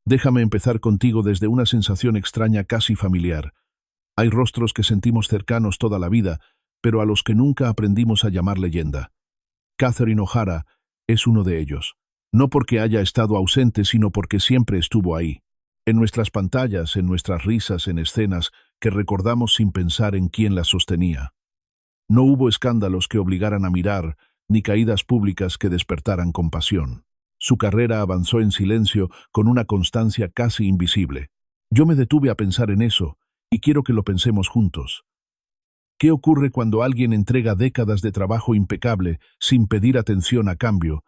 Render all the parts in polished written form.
Déjame empezar contigo desde una sensación extraña casi familiar. Hay rostros que sentimos cercanos toda la vida, pero a los que nunca aprendimos a llamar leyenda. Catherine O'Hara es uno de ellos. No porque haya estado ausente, sino porque siempre estuvo ahí. En nuestras pantallas, en nuestras risas, en escenas que recordamos sin pensar en quién las sostenía. No hubo escándalos que obligaran a mirar, ni caídas públicas que despertaran compasión. Su carrera avanzó en silencio con una constancia casi invisible. Yo me detuve a pensar en eso, y quiero que lo pensemos juntos. ¿Qué ocurre cuando alguien entrega décadas de trabajo impecable sin pedir atención a cambio?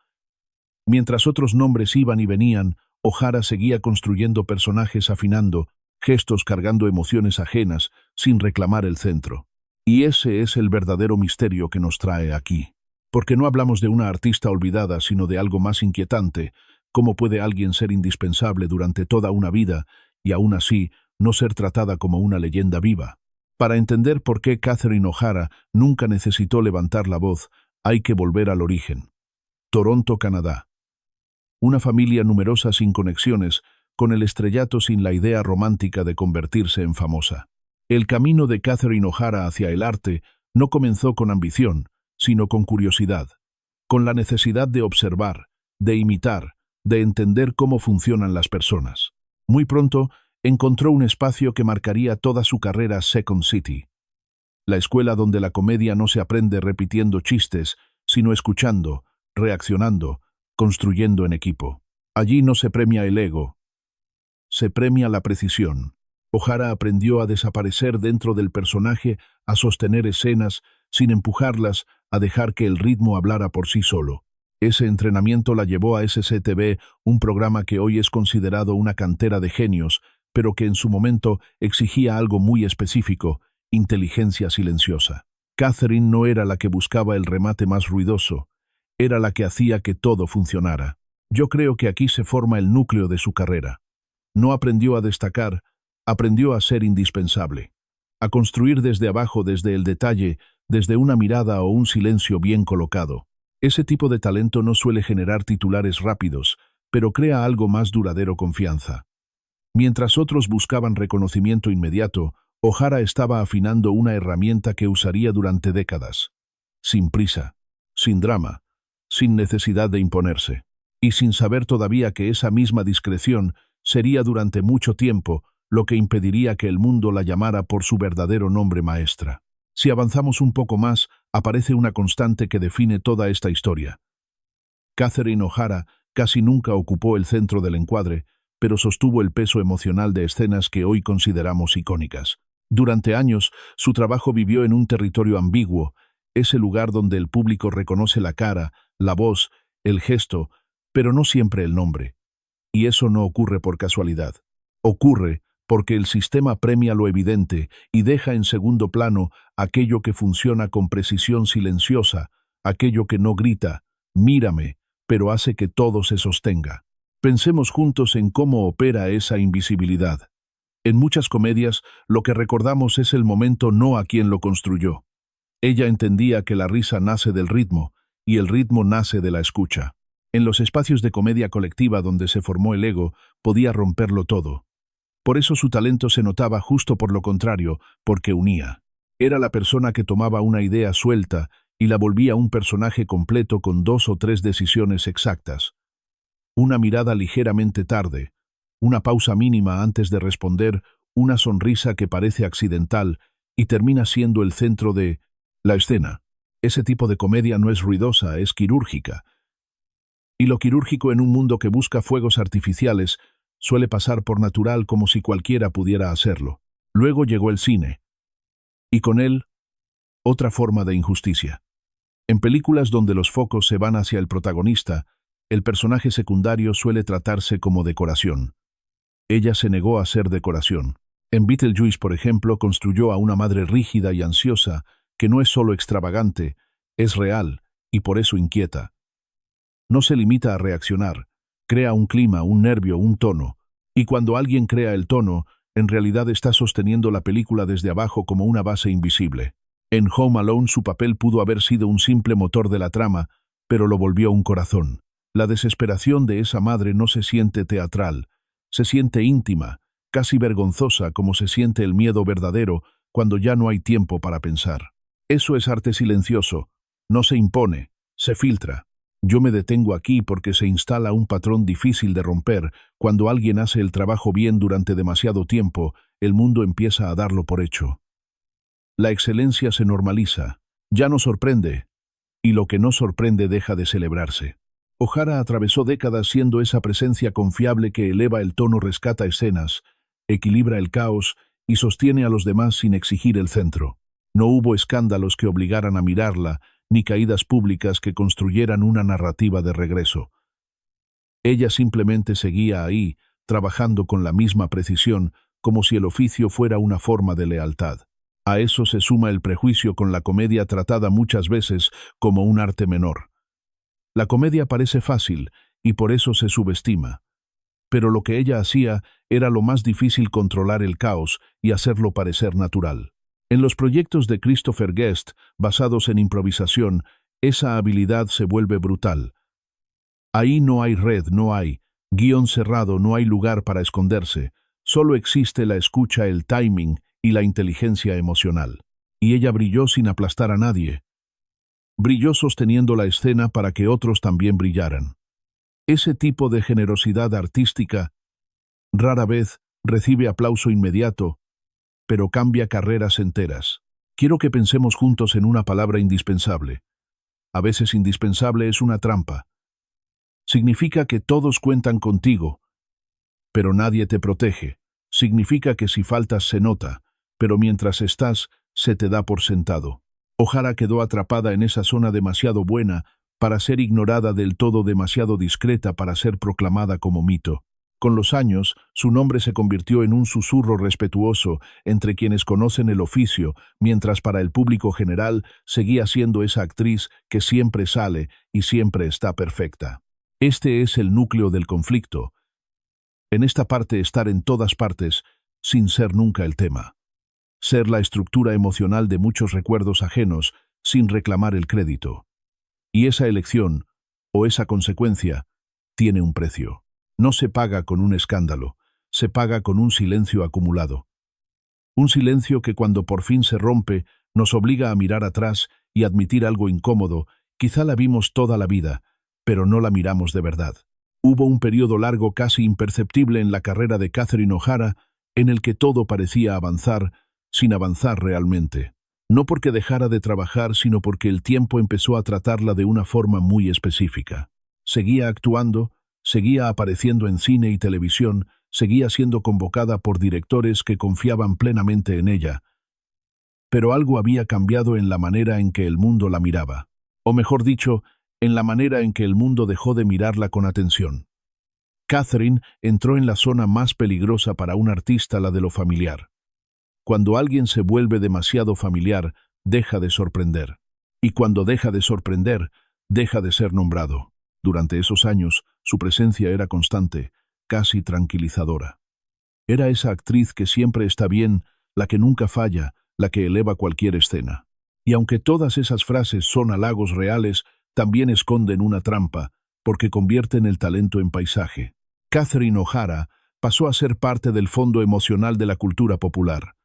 Mientras otros nombres iban y venían, O'Hara seguía construyendo personajes afinando, gestos cargando emociones ajenas, sin reclamar el centro. Y ese es el verdadero misterio que nos trae aquí. Porque no hablamos de una artista olvidada, sino de algo más inquietante. ¿Cómo puede alguien ser indispensable durante toda una vida y aún así no ser tratada como una leyenda viva? Para entender por qué Catherine O'Hara nunca necesitó levantar la voz, hay que volver al origen. Toronto, Canadá. Una familia numerosa sin conexiones, con el estrellato sin la idea romántica de convertirse en famosa. El camino de Catherine O'Hara hacia el arte no comenzó con ambición, sino con curiosidad, con la necesidad de observar, de imitar, de entender cómo funcionan las personas. Muy pronto, encontró un espacio que marcaría toda su carrera: Second City. La escuela donde la comedia no se aprende repitiendo chistes, sino escuchando, reaccionando, construyendo en equipo. Allí no se premia el ego, se premia la precisión. O'Hara aprendió a desaparecer dentro del personaje, a sostener escenas, sin empujarlas, a dejar que el ritmo hablara por sí solo. Ese entrenamiento la llevó a SCTV, un programa que hoy es considerado una cantera de genios, pero que en su momento exigía algo muy específico: inteligencia silenciosa. Catherine no era la que buscaba el remate más ruidoso, era la que hacía que todo funcionara. Yo creo que aquí se forma el núcleo de su carrera. No aprendió a destacar, aprendió a ser indispensable, a construir desde abajo, desde el detalle, desde una mirada o un silencio bien colocado. Ese tipo de talento no suele generar titulares rápidos, pero crea algo más duradero: confianza. Mientras otros buscaban reconocimiento inmediato, O'Hara estaba afinando una herramienta que usaría durante décadas. Sin prisa, sin drama, sin necesidad de imponerse, y sin saber todavía que esa misma discreción sería durante mucho tiempo lo que impediría que el mundo la llamara por su verdadero nombre: maestra. Si avanzamos un poco más, aparece una constante que define toda esta historia. Catherine O'Hara casi nunca ocupó el centro del encuadre, pero sostuvo el peso emocional de escenas que hoy consideramos icónicas. Durante años, su trabajo vivió en un territorio ambiguo, ese lugar donde el público reconoce la cara, la voz, el gesto, pero no siempre el nombre. Y eso no ocurre por casualidad. Ocurre porque el sistema premia lo evidente y deja en segundo plano aquello que funciona con precisión silenciosa, aquello que no grita, mírame, pero hace que todo se sostenga. Pensemos juntos en cómo opera esa invisibilidad. En muchas comedias, lo que recordamos es el momento, no a quien lo construyó. Ella entendía que la risa nace del ritmo, y el ritmo nace de la escucha. En los espacios de comedia colectiva donde se formó el ego, podía romperlo todo. Por eso su talento se notaba, justo por lo contrario, porque unía. Era la persona que tomaba una idea suelta y la volvía un personaje completo con 2 o 3 decisiones exactas. Una mirada ligeramente tarde, una pausa mínima antes de responder, una sonrisa que parece accidental y termina siendo el centro de la escena. Ese tipo de comedia no es ruidosa, es quirúrgica. Y lo quirúrgico, en un mundo que busca fuegos artificiales, suele pasar por natural, como si cualquiera pudiera hacerlo. Luego llegó el cine. Y con él, otra forma de injusticia. En películas donde los focos se van hacia el protagonista, el personaje secundario suele tratarse como decoración. Ella se negó a ser decoración. En Beetlejuice, por ejemplo, construyó a una madre rígida y ansiosa, que no es solo extravagante, es real, y por eso inquieta. No se limita a reaccionar, crea un clima, un nervio, un tono, y cuando alguien crea el tono, en realidad está sosteniendo la película desde abajo como una base invisible. En Home Alone su papel pudo haber sido un simple motor de la trama, pero lo volvió un corazón. La desesperación de esa madre no se siente teatral, Se siente íntima, casi vergonzosa, como se siente el miedo verdadero cuando ya no hay tiempo para pensar. Eso es arte silencioso. No se impone, se filtra. Yo me detengo aquí porque se instala un patrón difícil de romper. Cuando alguien hace el trabajo bien durante demasiado tiempo, el mundo empieza a darlo por hecho. La excelencia se normaliza, ya no sorprende, y lo que no sorprende deja de celebrarse. O'Hara atravesó décadas siendo esa presencia confiable que eleva el tono, rescata escenas, equilibra el caos y sostiene a los demás sin exigir el centro. No hubo escándalos que obligaran a mirarla, ni caídas públicas que construyeran una narrativa de regreso. Ella simplemente seguía ahí, trabajando con la misma precisión, como si el oficio fuera una forma de lealtad. A eso se suma el prejuicio con la comedia, tratada muchas veces como un arte menor. La comedia parece fácil y por eso se subestima. Pero lo que ella hacía era lo más difícil: controlar el caos y hacerlo parecer natural. En los proyectos de Christopher Guest, basados en improvisación, esa habilidad se vuelve brutal. Ahí no hay red, no hay guión cerrado, no hay lugar para esconderse. Solo existe la escucha, el timing y la inteligencia emocional. Y ella brilló sin aplastar a nadie. Brilló sosteniendo la escena para que otros también brillaran. Ese tipo de generosidad artística rara vez recibe aplauso inmediato, pero cambia carreras enteras. Quiero que pensemos juntos en una palabra: indispensable. A veces indispensable es una trampa. Significa que todos cuentan contigo, pero nadie te protege. Significa que si faltas se nota, pero mientras estás, se te da por sentado. O'Hara quedó atrapada en esa zona demasiado buena para ser ignorada del todo, demasiado discreta para ser proclamada como mito. Con los años, su nombre se convirtió en un susurro respetuoso entre quienes conocen el oficio, mientras para el público general seguía siendo esa actriz que siempre sale y siempre está perfecta. Este es el núcleo del conflicto. En esta parte, estar en todas partes, sin ser nunca el tema. Ser la estructura emocional de muchos recuerdos ajenos, sin reclamar el crédito. Y esa elección, o esa consecuencia, tiene un precio. No se paga con un escándalo, se paga con un silencio acumulado. Un silencio que cuando por fin se rompe, nos obliga a mirar atrás y admitir algo incómodo. Quizá la vimos toda la vida, pero no la miramos de verdad. Hubo un periodo largo, casi imperceptible en la carrera de Catherine O'Hara, en el que todo parecía avanzar, sin avanzar realmente. No porque dejara de trabajar, sino porque el tiempo empezó a tratarla de una forma muy específica. Seguía actuando, seguía apareciendo en cine y televisión, seguía siendo convocada por directores que confiaban plenamente en ella. Pero algo había cambiado en la manera en que el mundo la miraba. O mejor dicho, en la manera en que el mundo dejó de mirarla con atención. Catherine entró en la zona más peligrosa para un artista, la de lo familiar. Cuando alguien se vuelve demasiado familiar, deja de sorprender. Y cuando deja de sorprender, deja de ser nombrado. Durante esos años, su presencia era constante, casi tranquilizadora. Era esa actriz que siempre está bien, la que nunca falla, la que eleva cualquier escena. Y aunque todas esas frases son halagos reales, también esconden una trampa, porque convierten el talento en paisaje. Catherine O'Hara pasó a ser parte del fondo emocional de la cultura popular.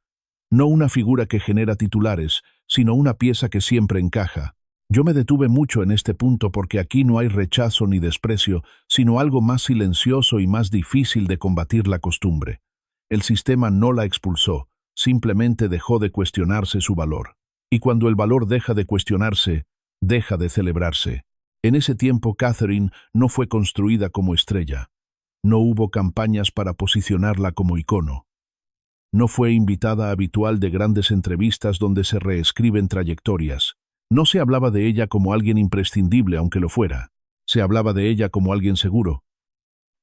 No una figura que genera titulares, sino una pieza que siempre encaja. Yo me detuve mucho en este punto porque aquí no hay rechazo ni desprecio, sino algo más silencioso y más difícil de combatir: la costumbre. El sistema no la expulsó, simplemente dejó de cuestionarse su valor. Y cuando el valor deja de cuestionarse, deja de celebrarse. En ese tiempo Catherine no fue construida como estrella. No hubo campañas para posicionarla como icono. No fue invitada habitual de grandes entrevistas donde se reescriben trayectorias. No se hablaba de ella como alguien imprescindible, aunque lo fuera. Se hablaba de ella como alguien seguro.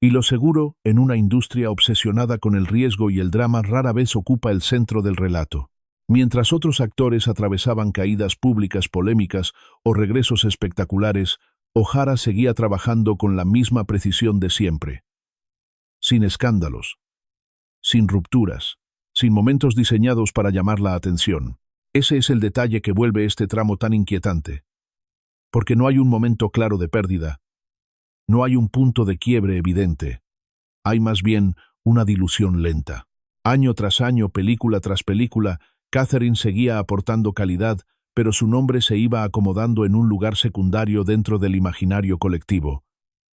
Y lo seguro, en una industria obsesionada con el riesgo y el drama, rara vez ocupa el centro del relato. Mientras otros actores atravesaban caídas públicas polémicas o regresos espectaculares, O'Hara seguía trabajando con la misma precisión de siempre. Sin escándalos, sin rupturas, sin momentos diseñados para llamar la atención. Ese es el detalle que vuelve este tramo tan inquietante. Porque no hay un momento claro de pérdida, no hay un punto de quiebre evidente. Hay más bien una dilución lenta. Año tras año, película tras película, Catherine seguía aportando calidad, pero su nombre se iba acomodando en un lugar secundario dentro del imaginario colectivo.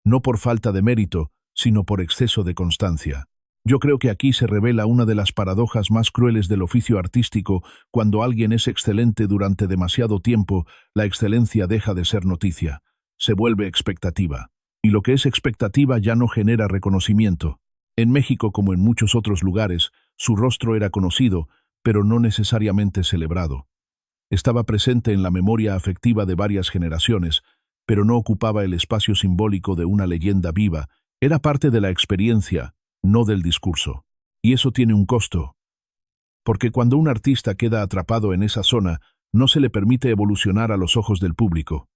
No por falta de mérito, sino por exceso de constancia. Yo creo que aquí se revela una de las paradojas más crueles del oficio artístico. Cuando alguien es excelente durante demasiado tiempo, la excelencia deja de ser noticia. Se vuelve expectativa. Y lo que es expectativa ya no genera reconocimiento. En México, como en muchos otros lugares, su rostro era conocido, pero no necesariamente celebrado. Estaba presente en la memoria afectiva de varias generaciones, pero no ocupaba el espacio simbólico de una leyenda viva. Era parte de la experiencia, no del discurso. Y eso tiene un costo. Porque cuando un artista queda atrapado en esa zona, no se le permite evolucionar a los ojos del público.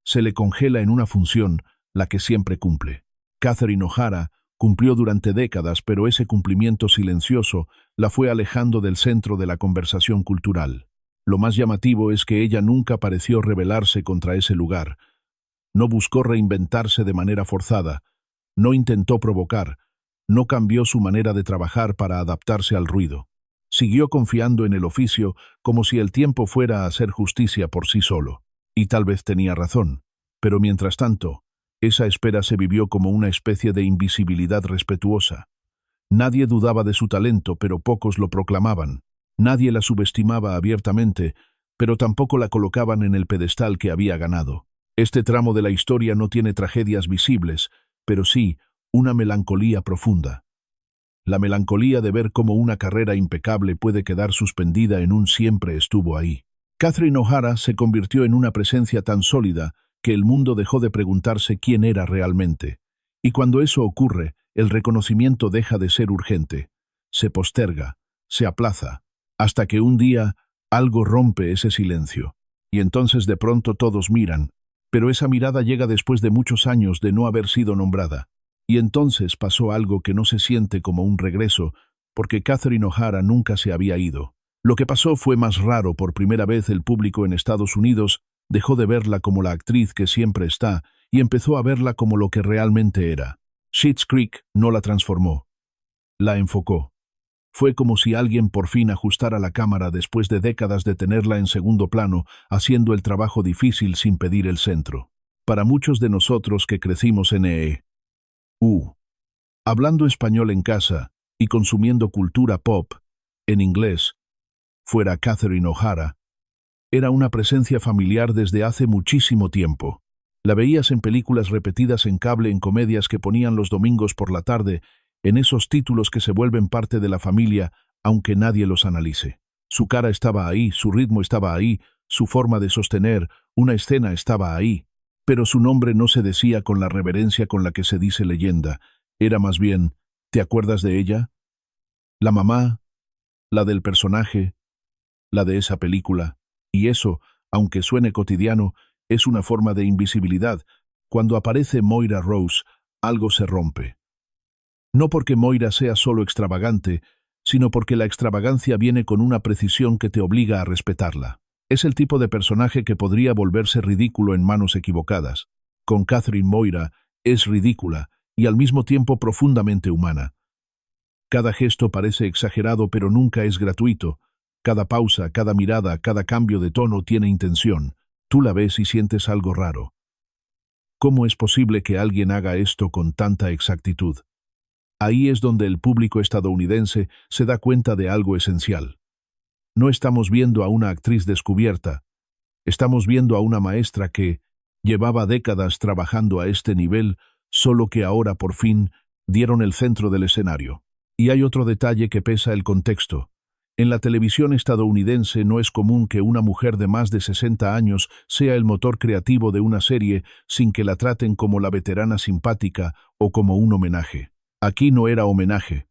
Se le congela en una función, la que siempre cumple. Catherine O'Hara cumplió durante décadas, pero ese cumplimiento silencioso la fue alejando del centro de la conversación cultural. Lo más llamativo es que ella nunca pareció rebelarse contra ese lugar. No buscó reinventarse de manera forzada, no intentó provocar, no cambió su manera de trabajar para adaptarse al ruido. Siguió confiando en el oficio como si el tiempo fuera a hacer justicia por sí solo. Y tal vez tenía razón. Pero mientras tanto, esa espera se vivió como una especie de invisibilidad respetuosa. Nadie dudaba de su talento, pero pocos lo proclamaban. Nadie la subestimaba abiertamente, pero tampoco la colocaban en el pedestal que había ganado. Este tramo de la historia no tiene tragedias visibles, pero sí una melancolía profunda. La melancolía de ver cómo una carrera impecable puede quedar suspendida en un siempre estuvo ahí. Catherine O'Hara se convirtió en una presencia tan sólida que el mundo dejó de preguntarse quién era realmente. Y cuando eso ocurre, el reconocimiento deja de ser urgente. Se posterga, se aplaza, hasta que un día algo rompe ese silencio. Y entonces de pronto todos miran, pero esa mirada llega después de muchos años de no haber sido nombrada. Y entonces pasó algo que no se siente como un regreso, porque Catherine O'Hara nunca se había ido. Lo que pasó fue más raro. Por primera vez el público en Estados Unidos dejó de verla como la actriz que siempre está y empezó a verla como lo que realmente era. Schitt's Creek no la transformó. La enfocó. Fue como si alguien por fin ajustara la cámara después de décadas de tenerla en segundo plano, haciendo el trabajo difícil sin pedir el centro. Para muchos de nosotros que crecimos en hablando español en casa y consumiendo cultura pop, en inglés, fuera Catherine O'Hara, era una presencia familiar desde hace muchísimo tiempo. La veías en películas repetidas en cable, en comedias que ponían los domingos por la tarde, en esos títulos que se vuelven parte de la familia, aunque nadie los analice. Su cara estaba ahí, su ritmo estaba ahí, su forma de sostener una escena estaba ahí. Pero su nombre no se decía con la reverencia con la que se dice leyenda. Era más bien, ¿te acuerdas de ella? La mamá, la del personaje, la de esa película. Y eso, aunque suene cotidiano, es una forma de invisibilidad. Cuando aparece Moira Rose, algo se rompe. No porque Moira sea solo extravagante, sino porque la extravagancia viene con una precisión que te obliga a respetarla. Es el tipo de personaje que podría volverse ridículo en manos equivocadas. Con Catherine, Moira es ridícula y al mismo tiempo profundamente humana. Cada gesto parece exagerado, pero nunca es gratuito. Cada pausa, cada mirada, cada cambio de tono tiene intención. Tú la ves y sientes algo raro. ¿Cómo es posible que alguien haga esto con tanta exactitud? Ahí es donde el público estadounidense se da cuenta de algo esencial. No estamos viendo a una actriz descubierta, estamos viendo a una maestra que llevaba décadas trabajando a este nivel, solo que ahora por fin dieron el centro del escenario. Y hay otro detalle que pesa: el contexto. En la televisión estadounidense no es común que una mujer de más de 60 años sea el motor creativo de una serie sin que la traten como la veterana simpática o como un homenaje. Aquí no era homenaje,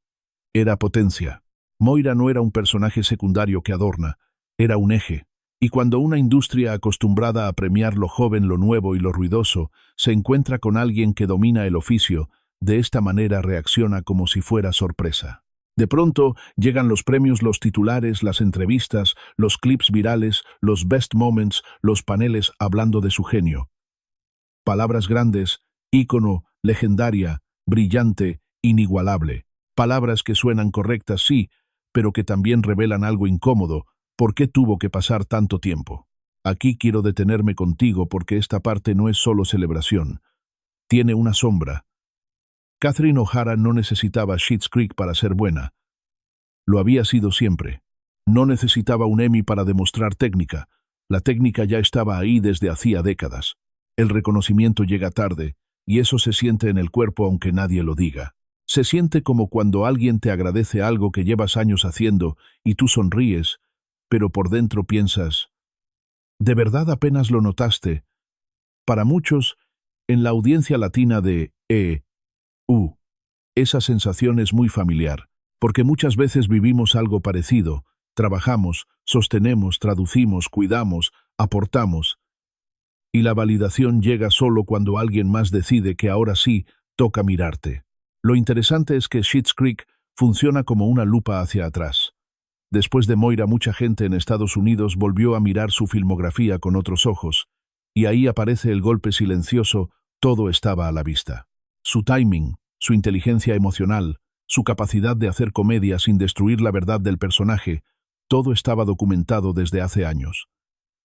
era potencia. Moira no era un personaje secundario que adorna, era un eje. Y cuando una industria acostumbrada a premiar lo joven, lo nuevo y lo ruidoso, se encuentra con alguien que domina el oficio, de esta manera reacciona como si fuera sorpresa. De pronto llegan los premios, los titulares, las entrevistas, los clips virales, los best moments, los paneles hablando de su genio. Palabras grandes, ícono, legendaria, brillante, inigualable. Palabras que suenan correctas, sí, pero que también revelan algo incómodo. ¿Por qué tuvo que pasar tanto tiempo? Aquí quiero detenerme contigo porque esta parte no es solo celebración. Tiene una sombra. Catherine O'Hara no necesitaba Schitt's Creek para ser buena. Lo había sido siempre. No necesitaba un Emmy para demostrar técnica. La técnica ya estaba ahí desde hacía décadas. El reconocimiento llega tarde, y eso se siente en el cuerpo aunque nadie lo diga. Se siente como cuando alguien te agradece algo que llevas años haciendo y tú sonríes, pero por dentro piensas, ¿de verdad apenas lo notaste? Para muchos, en la audiencia latina de esa sensación es muy familiar, porque muchas veces vivimos algo parecido, trabajamos, sostenemos, traducimos, cuidamos, aportamos, y la validación llega solo cuando alguien más decide que ahora sí toca mirarte. Lo interesante es que Schitt's Creek funciona como una lupa hacia atrás. Después de Moira, mucha gente en Estados Unidos volvió a mirar su filmografía con otros ojos, y ahí aparece el golpe silencioso, todo estaba a la vista. Su timing, su inteligencia emocional, su capacidad de hacer comedia sin destruir la verdad del personaje, todo estaba documentado desde hace años.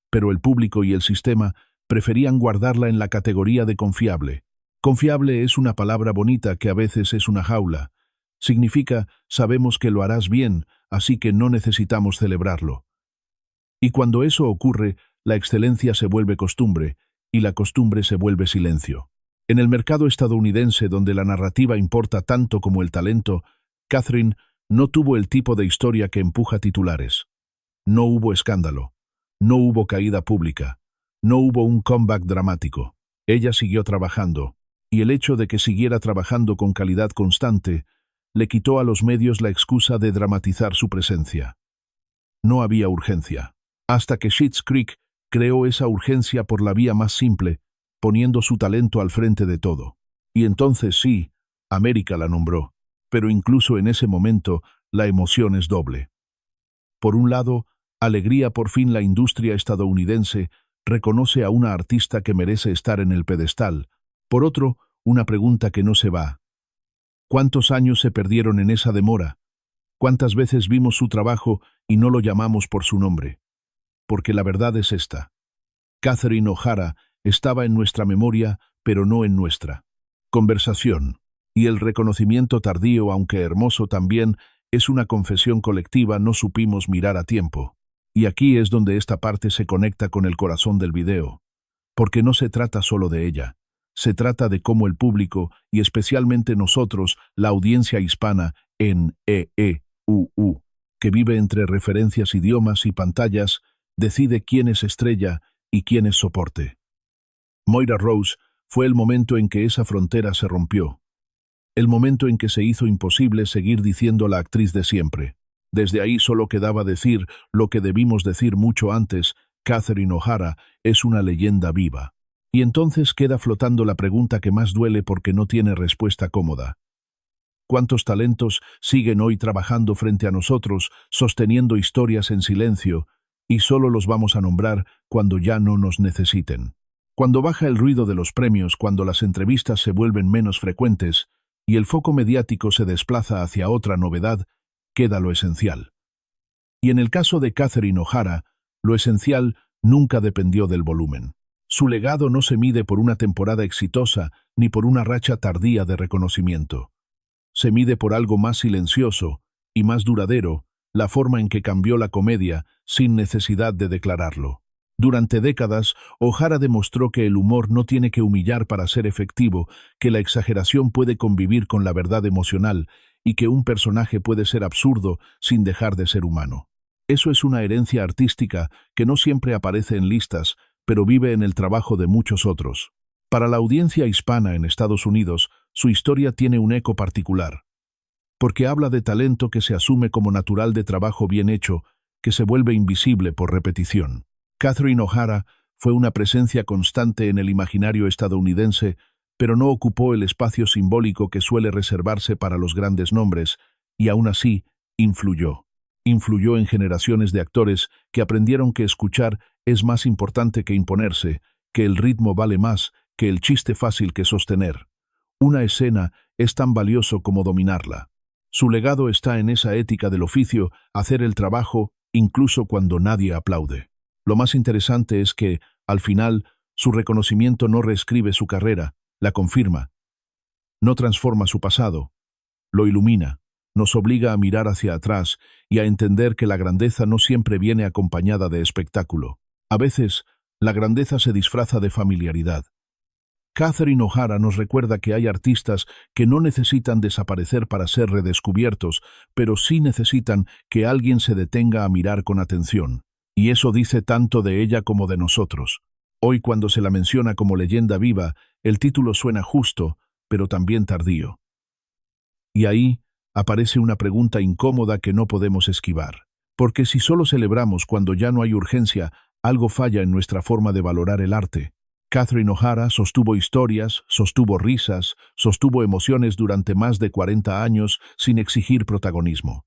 Pero el público y el sistema preferían guardarla en la categoría de confiable. Confiable es una palabra bonita que a veces es una jaula. Significa, sabemos que lo harás bien, así que no necesitamos celebrarlo. Y cuando eso ocurre, la excelencia se vuelve costumbre, y la costumbre se vuelve silencio. En el mercado estadounidense, donde la narrativa importa tanto como el talento, Catherine no tuvo el tipo de historia que empuja titulares. No hubo escándalo. No hubo caída pública. No hubo un comeback dramático. Ella siguió trabajando, y el hecho de que siguiera trabajando con calidad constante le quitó a los medios la excusa de dramatizar su presencia. No había urgencia. Hasta que Schitt's Creek creó esa urgencia por la vía más simple, poniendo su talento al frente de todo. Y entonces sí, América la nombró, pero incluso en ese momento la emoción es doble. Por un lado, alegría, por fin la industria estadounidense reconoce a una artista que merece estar en el pedestal. Por otro, una pregunta que no se va. ¿Cuántos años se perdieron en esa demora? ¿Cuántas veces vimos su trabajo y no lo llamamos por su nombre? Porque la verdad es esta. Catherine O'Hara estaba en nuestra memoria, pero no en nuestra. Conversación. Y el reconocimiento tardío, aunque hermoso también, es una confesión colectiva, no supimos mirar a tiempo. Y aquí es donde esta parte se conecta con el corazón del video. Porque no se trata solo de ella. Se trata de cómo el público, y especialmente nosotros, la audiencia hispana, en que vive entre referencias, idiomas y pantallas, decide quién es estrella y quién es soporte. Moira Rose fue el momento en que esa frontera se rompió. El momento en que se hizo imposible seguir diciendo la actriz de siempre. Desde ahí solo quedaba decir lo que debimos decir mucho antes: Catherine O'Hara es una leyenda viva. Y entonces queda flotando la pregunta que más duele porque no tiene respuesta cómoda. ¿Cuántos talentos siguen hoy trabajando frente a nosotros, sosteniendo historias en silencio, y solo los vamos a nombrar cuando ya no nos necesiten? Cuando baja el ruido de los premios, cuando las entrevistas se vuelven menos frecuentes y el foco mediático se desplaza hacia otra novedad, queda lo esencial. Y en el caso de Catherine O'Hara, lo esencial nunca dependió del volumen. Su legado no se mide por una temporada exitosa ni por una racha tardía de reconocimiento. Se mide por algo más silencioso y más duradero, la forma en que cambió la comedia sin necesidad de declararlo. Durante décadas, O'Hara demostró que el humor no tiene que humillar para ser efectivo, que la exageración puede convivir con la verdad emocional y que un personaje puede ser absurdo sin dejar de ser humano. Eso es una herencia artística que no siempre aparece en listas, pero vive en el trabajo de muchos otros. Para la audiencia hispana en Estados Unidos, su historia tiene un eco particular, porque habla de talento que se asume como natural, de trabajo bien hecho, que se vuelve invisible por repetición. Catherine O'Hara fue una presencia constante en el imaginario estadounidense, pero no ocupó el espacio simbólico que suele reservarse para los grandes nombres, y aún así influyó. Influyó en generaciones de actores que aprendieron que escuchar es más importante que imponerse, que el ritmo vale más que el chiste fácil que sostener. Una escena es tan valioso como dominarla. Su legado está en esa ética del oficio, hacer el trabajo incluso cuando nadie aplaude. Lo más interesante es que, al final, su reconocimiento no reescribe su carrera, la confirma, no transforma su pasado, lo ilumina, nos obliga a mirar hacia atrás y a entender que la grandeza no siempre viene acompañada de espectáculo. A veces, la grandeza se disfraza de familiaridad. Catherine O'Hara nos recuerda que hay artistas que no necesitan desaparecer para ser redescubiertos, pero sí necesitan que alguien se detenga a mirar con atención. Y eso dice tanto de ella como de nosotros. Hoy, cuando se la menciona como leyenda viva, el título suena justo, pero también tardío. Y ahí aparece una pregunta incómoda que no podemos esquivar. Porque si solo celebramos cuando ya no hay urgencia, algo falla en nuestra forma de valorar el arte. Catherine O'Hara sostuvo historias, sostuvo risas, sostuvo emociones durante más de 40 años sin exigir protagonismo.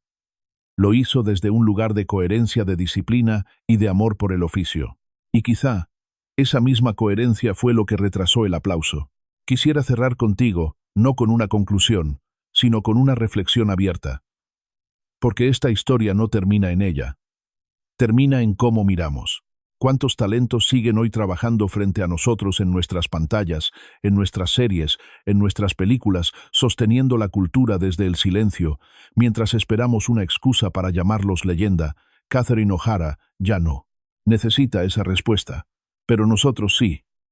Lo hizo desde un lugar de coherencia, de disciplina y de amor por el oficio. Y quizá esa misma coherencia fue lo que retrasó el aplauso. Quisiera cerrar contigo, no con una conclusión, sino con una reflexión abierta. Porque esta historia no termina en ella. Termina en cómo miramos. ¿Cuántos talentos siguen hoy trabajando frente a nosotros en nuestras pantallas, en nuestras series, en nuestras películas, sosteniendo la cultura desde el silencio, mientras esperamos una excusa para llamarlos leyenda? Catherine O'Hara ya no necesita esa respuesta. Pero nosotros sí.